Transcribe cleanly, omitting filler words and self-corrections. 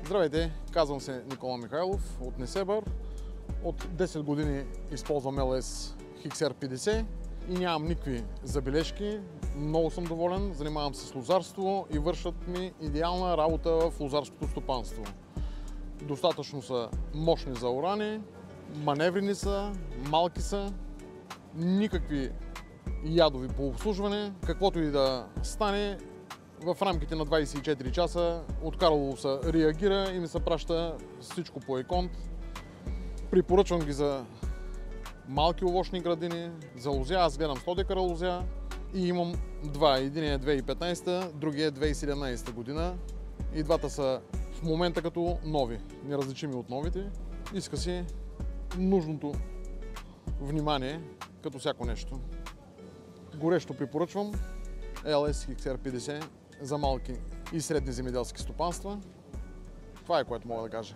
Здравейте, казвам се Никола Михайлов от Несебър. От 10 години използвам LS XR50 и нямам никакви забележки. Много съм доволен, занимавам се с лозарство и вършат ми идеална работа в лозарското стопанство. Достатъчно са мощни за оране, маневрени са, малки са, никакви ядови по обслужване, каквото и да стане. В рамките на 24 часа от Карлово се реагира и ми се праща всичко по e-конт. Препоръчвам ги за малки овощни градини, за лозя. Аз гледам 100 декара лозя и имам два. Единият е 2015, другия е 2017 година. И двата са в момента като нови, неразличими от новите. Иска си нужното внимание, като всяко нещо. Горещо препоръчвам LS XR50 за малки и средни земеделски стопанства. Това е, което мога да кажа.